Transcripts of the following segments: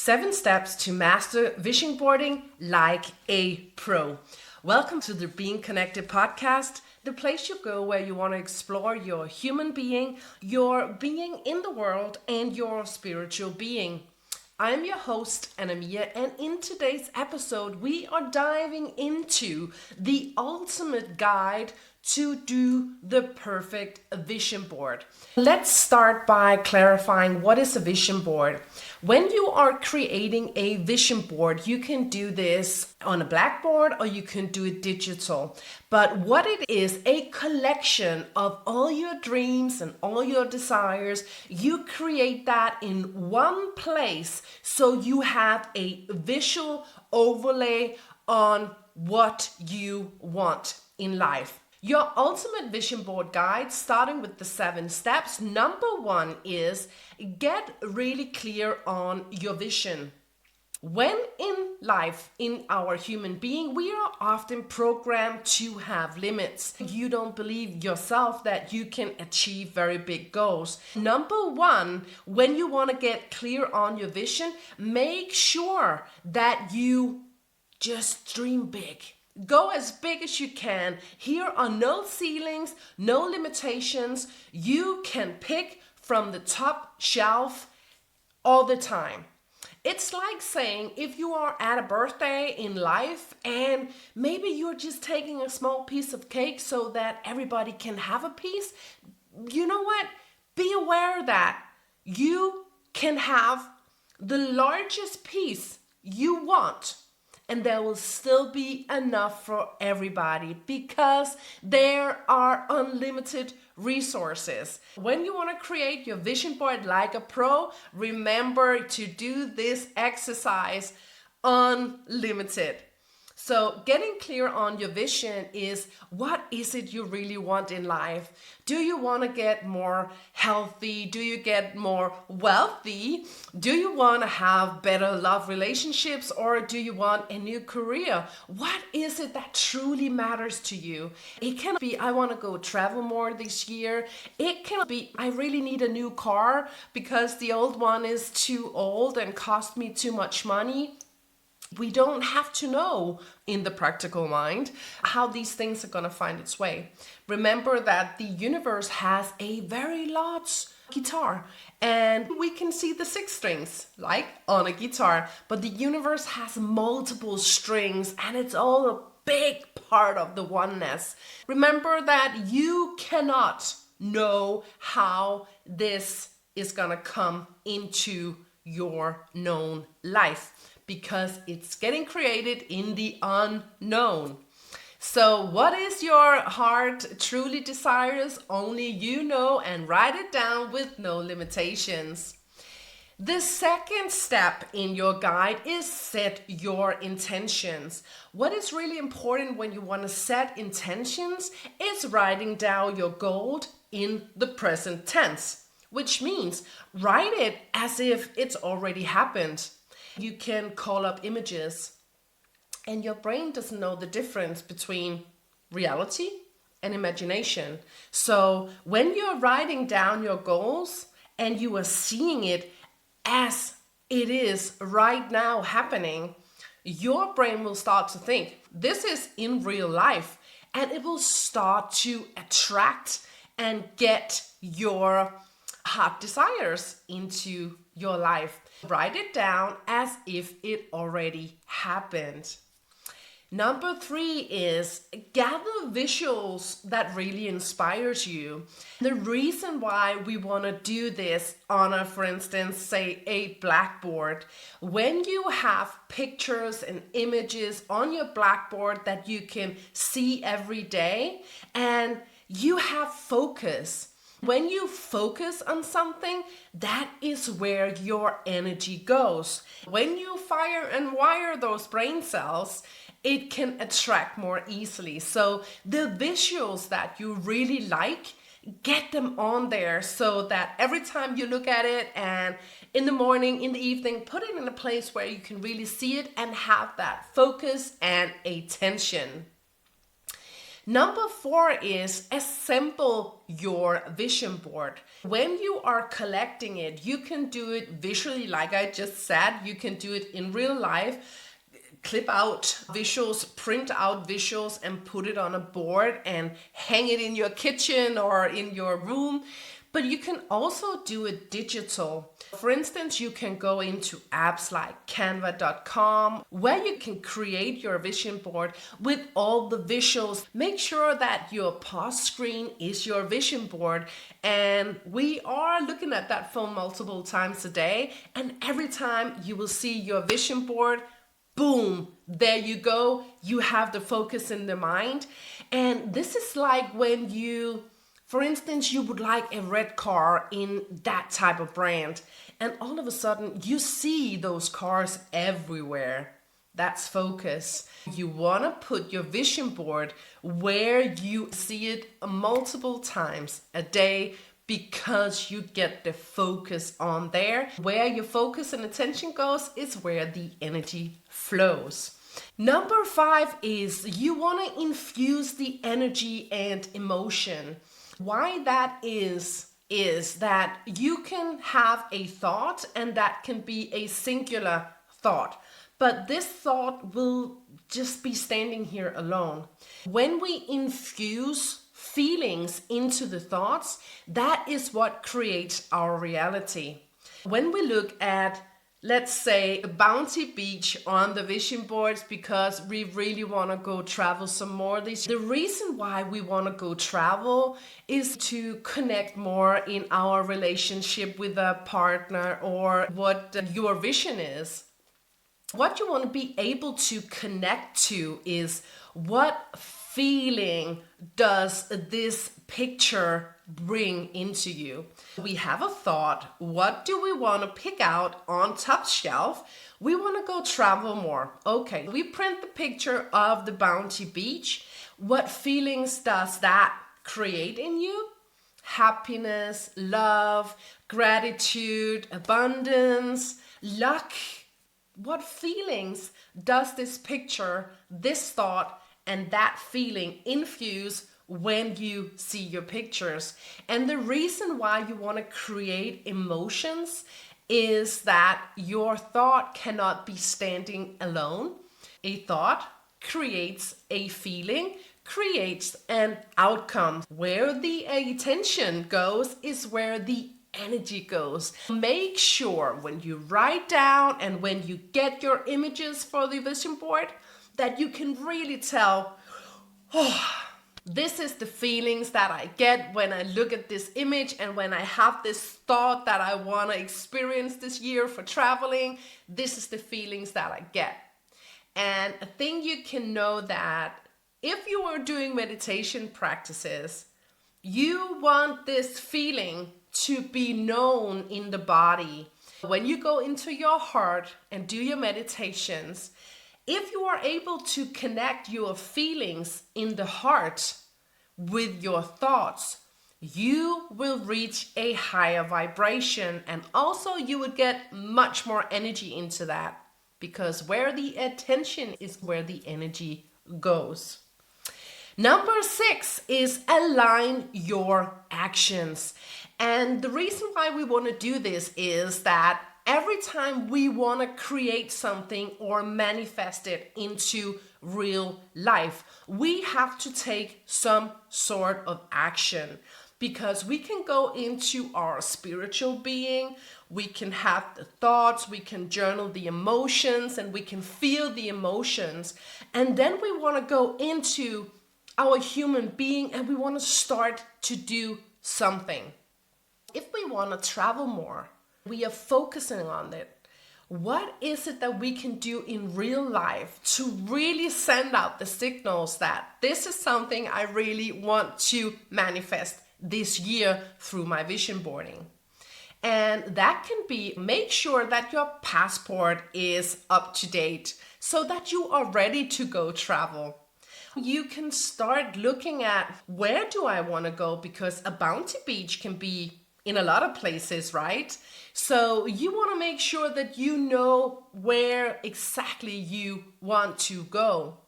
7 steps to master vision boarding like a pro. Welcome to the Being Connected podcast, the place you go where you want to explore your human being, your being in the world, and your spiritual being. I'm your host, Anamia, and in today's episode, we are diving into the ultimate guide to do the perfect vision board. Let's start by clarifying what is a vision board. When you are creating a vision board, you can do this on a blackboard or you can do it digital. But what it is, a collection of all your dreams and all your desires. You create that in one place so you have a visual overlay on what you want in life. Your ultimate vision board guide, starting with the 7 steps. Number 1 is get really clear on your vision. When in life, in our human being, we are often programmed to have limits. You don't believe yourself that you can achieve very big goals. Number 1, when you want to get clear on your vision, make sure that you just dream big. Go as big as you can. Here are no ceilings, no limitations. You can pick from the top shelf all the time. It's like saying if you are at a birthday in life and maybe you're just taking a small piece of cake so that everybody can have a piece. You know what? Be aware that you can have the largest piece you want. And there will still be enough for everybody because there are unlimited resources. When you want to create your vision board like a pro, remember to do this exercise unlimited. So getting clear on your vision is, what is it you really want in life? Do you want to get more healthy? Do you get more wealthy? Do you want to have better love relationships, or do you want a new career? What is it that truly matters to you? It can be, I want to go travel more this year. It can be, I really need a new car because the old one is too old and cost me too much money. We don't have to know in the practical mind how these things are going to find its way. Remember that the universe has a very large guitar and we can see the 6 strings like on a guitar, but the universe has multiple strings and it's all a big part of the oneness. Remember that you cannot know how this is going to come into your known life, because it's getting created in the unknown. So what is your heart truly desires? Only you know, and write it down with no limitations. The second step in your guide is set your intentions. What is really important when you want to set intentions is writing down your goal in the present tense, which means write it as if it's already happened. You can call up images, and your brain doesn't know the difference between reality and imagination. So when you're writing down your goals and you are seeing it as it is right now happening, your brain will start to think, this is in real life, and it will start to attract and get your heart desires into your life. Write it down as if it already happened. Number 3 is gather visuals that really inspires you. The reason why we want to do this on for instance, say a blackboard, when you have pictures and images on your blackboard that you can see every day and you have focus. When you focus on something, that is where your energy goes. When you fire and wire those brain cells, it can attract more easily. So the visuals that you really like, get them on there so that every time you look at it, and in the morning, in the evening, put it in a place where you can really see it and have that focus and attention. Number 4 is assemble your vision board. When you are collecting it, you can do it visually, like I just said. You can do it in real life. Clip out visuals, print out visuals, and put it on a board and hang it in your kitchen or in your room. But you can also do it digital. For instance, you can go into apps like canva.com where you can create your vision board with all the visuals. Make sure that your pause screen is your vision board. And we are looking at that phone multiple times a day. And every time you will see your vision board, boom, there you go. You have the focus in the mind. And this is like when you, for instance, you would like a red car in that type of brand. And all of a sudden you see those cars everywhere. That's focus. You want to put your vision board where you see it multiple times a day, because you get the focus on there. Where your focus and attention goes is where the energy flows. Number 5 is you want to infuse the energy and emotion. Why that is that you can have a thought, and that can be a singular thought. But this thought will just be standing here alone. When we infuse feelings into the thoughts, that is what creates our reality. When we look at, let's say, a Bounty Beach on the vision boards because we really want to go travel some more this year. The reason why we want to go travel is to connect more in our relationship with a partner, or what your vision is. What you want to be able to connect to is, what feeling does this picture bring into you? We have a thought. What do we want to pick out on top shelf? We want to go travel more. Okay, we print the picture of the Bounty Beach. What feelings does that create in you? Happiness, love, gratitude, abundance, luck. What feelings does this picture, this thought, and that feeling infuse when you see your pictures? And the reason why you want to create emotions is that your thought cannot be standing alone. A thought creates a feeling, creates an outcome. Where the attention goes is where the energy goes. Make sure when you write down and when you get your images for the vision board that you can really tell, oh, this is the feelings that I get when I look at this image, and when I have this thought that I want to experience this year for traveling, this is the feelings that I get. And I think you can know that if you are doing meditation practices, you want this feeling to be known in the body. When you go into your heart and do your meditations, if you are able to connect your feelings in the heart with your thoughts, you will reach a higher vibration, and also you would get much more energy into that, because where the attention is where the energy goes. Number 6 is align your actions. And the reason why we want to do this is that every time we want to create something or manifest it into real life, we have to take some sort of action, because we can go into our spiritual being, we can have the thoughts, we can journal the emotions, and we can feel the emotions. And then we want to go into our human being and we want to start to do something. If we want to travel more, we are focusing on it. What is it that we can do in real life to really send out the signals that this is something I really want to manifest this year through my vision boarding? And that can be, make sure that your passport is up to date so that you are ready to go travel. You can start looking at, where do I want to go? Because a Bounty Beach can be in a lot of places, right? So you want to make sure that you know where exactly you want to go.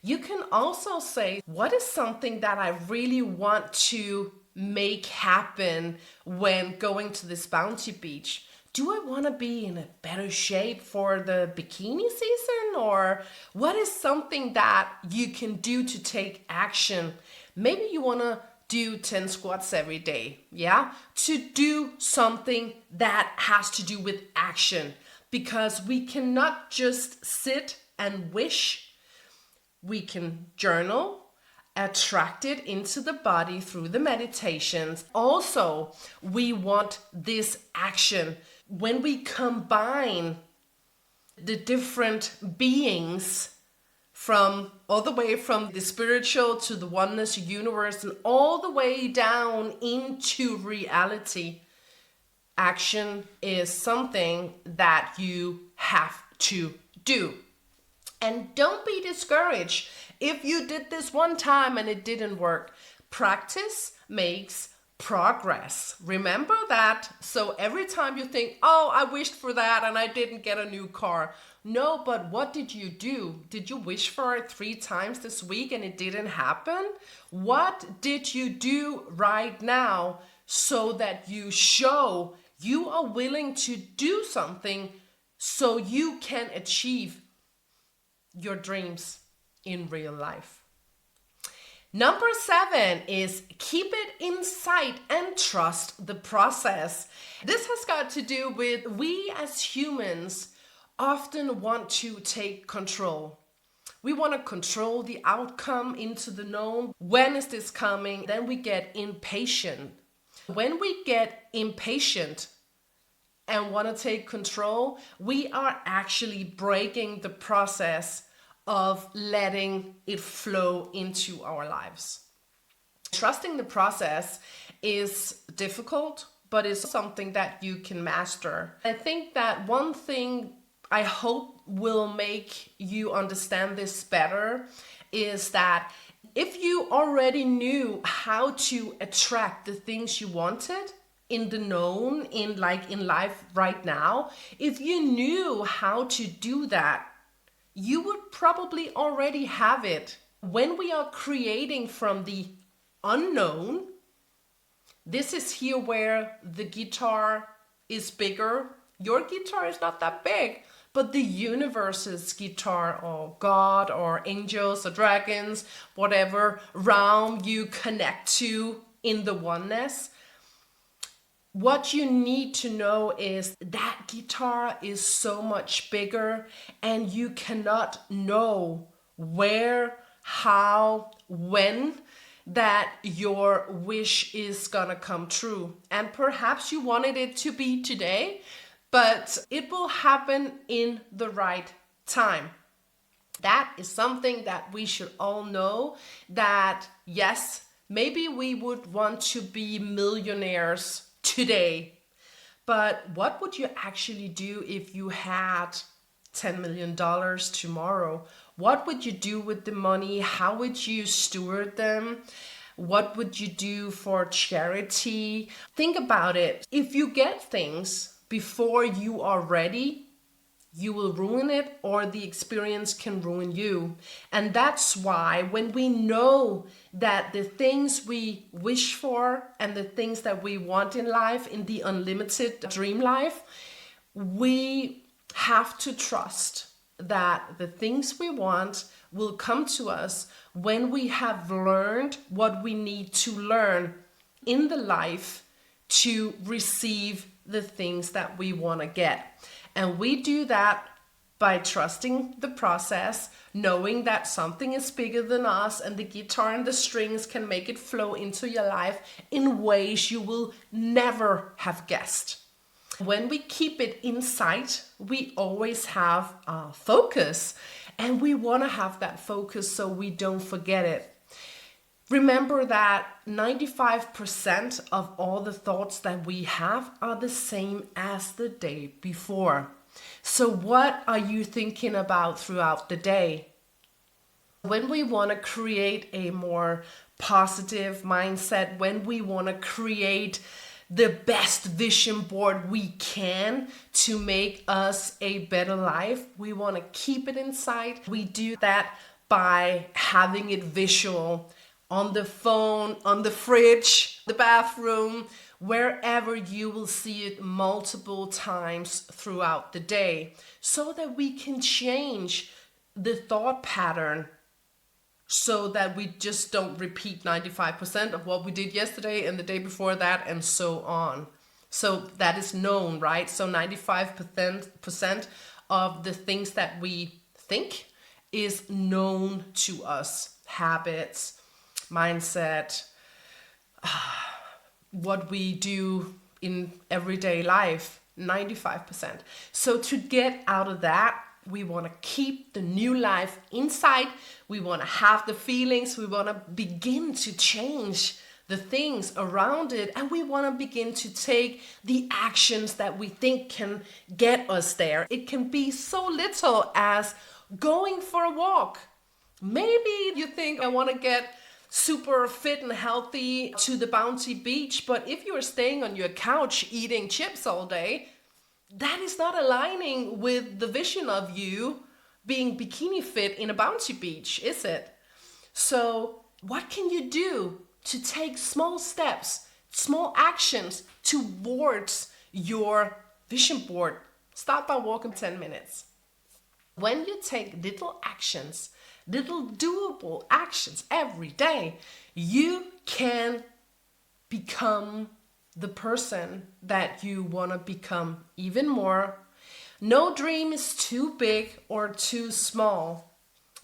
You can also say, what is something that I really want to make happen when going to this bounty beach? Do I want to be in a better shape for the bikini season? Or what is something that you can do to take action? Maybe you want to do 10 squats every day, yeah? To do something that has to do with action, because we cannot just sit and wish. We can journal, attract it into the body through the meditations. Also, we want this action. When we combine the different beings from all the way from the spiritual to the oneness universe and all the way down into reality, action is something that you have to do. And don't be discouraged if you did this one time and it didn't work. Practice makes progress. Remember that. So every time you think, oh, I wished for that and I didn't get a new car. No, but what did you do? Did you wish for it 3 times this week and it didn't happen? What did you do right now so that you show you are willing to do something so you can achieve your dreams in real life? Number 7 is keep it in sight and trust the process. This has got to do with we as humans often want to take control. We want to control the outcome into the known. When is this coming? Then we get impatient. When we get impatient and want to take control, we are actually breaking the process of letting it flow into our lives. Trusting the process is difficult, but it's something that you can master. I think that one thing I hope will make you understand this better is that if you already knew how to attract the things you wanted in the known, in life right now, if you knew how to do that, you would probably already have it. When we are creating from the unknown, this is here where the guitar is bigger. Your guitar is not that big, but the universe's guitar, or God, or angels, or dragons, whatever realm you connect to in the oneness, what you need to know is that guitar is so much bigger, and you cannot know where, how, when that your wish is gonna come true. And perhaps you wanted it to be today, but it will happen in the right time. That is something that we should all know, that yes, maybe we would want to be millionaires today, but what would you actually do if you had $10 million tomorrow? What would you do with the money? How would you steward them? What would you do for charity? Think about it. If you get things before you are ready, you will ruin it, or the experience can ruin you. And that's why when we know that the things we wish for and the things that we want in life, in the unlimited dream life, we have to trust that the things we want will come to us when we have learned what we need to learn in the life to receive the things that we want to get. And we do that by trusting the process, knowing that something is bigger than us and the guitar and the strings can make it flow into your life in ways you will never have guessed. When we keep it in sight, we always have focus, and we want to have that focus so we don't forget it. Remember that 95% of all the thoughts that we have are the same as the day before. So what are you thinking about throughout the day? When we want to create a more positive mindset, when we want to create the best vision board we can to make us a better life, we want to keep it inside. We do that by having it visual on the phone, on the fridge, the bathroom, wherever you will see it multiple times throughout the day, so that we can change the thought pattern, so that we just don't repeat 95% of what we did yesterday and the day before that and so on. So that is known, right? So 95% of the things that we think is known to us. Habits, mindset, what we do in everyday life, 95%. So to get out of that, we want to keep the new life inside. We want to have the feelings. We want to begin to change the things around it. And we want to begin to take the actions that we think can get us there. It can be so little as going for a walk. Maybe you think, I want to get super fit and healthy to the bouncy beach, but if you're staying on your couch eating chips all day, that is not aligning with the vision of you being bikini fit in a bouncy beach, is it? So what can you do to take small steps, small actions towards your vision board? Start by walking 10 minutes. When you take little actions, little doable actions every day, you can become the person that you want to become even more. No dream is too big or too small,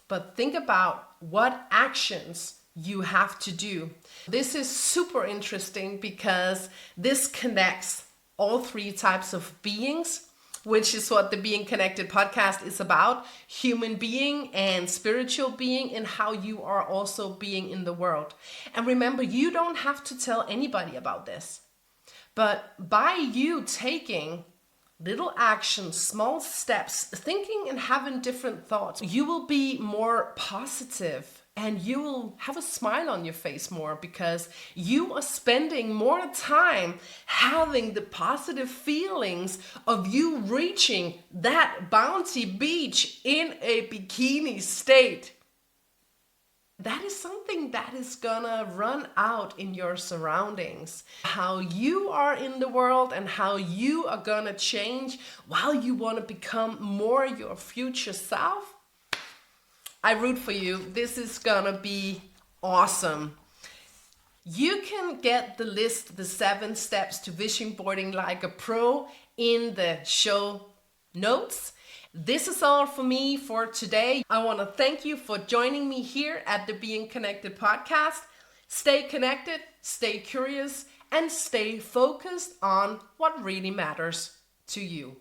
but think about what actions you have to do. This is super interesting because this connects all three types of beings, which is what the Being Connected podcast is about: human being and spiritual being, and how you are also being in the world. And remember, you don't have to tell anybody about this. But by you taking little actions, small steps, thinking and having different thoughts, you will be more positive and you will have a smile on your face more, because you are spending more time having the positive feelings of you reaching that bouncy beach in a bikini state. That is something that is gonna run out in your surroundings. How you are in the world and how you are gonna change while you wanna become more your future self. I root for you. This is gonna be awesome. You can get the list, the 7 steps to vision boarding like a pro, in the show notes. This is all for me for today. I want to thank you for joining me here at the Being Connected podcast. Stay connected, stay curious, and stay focused on what really matters to you.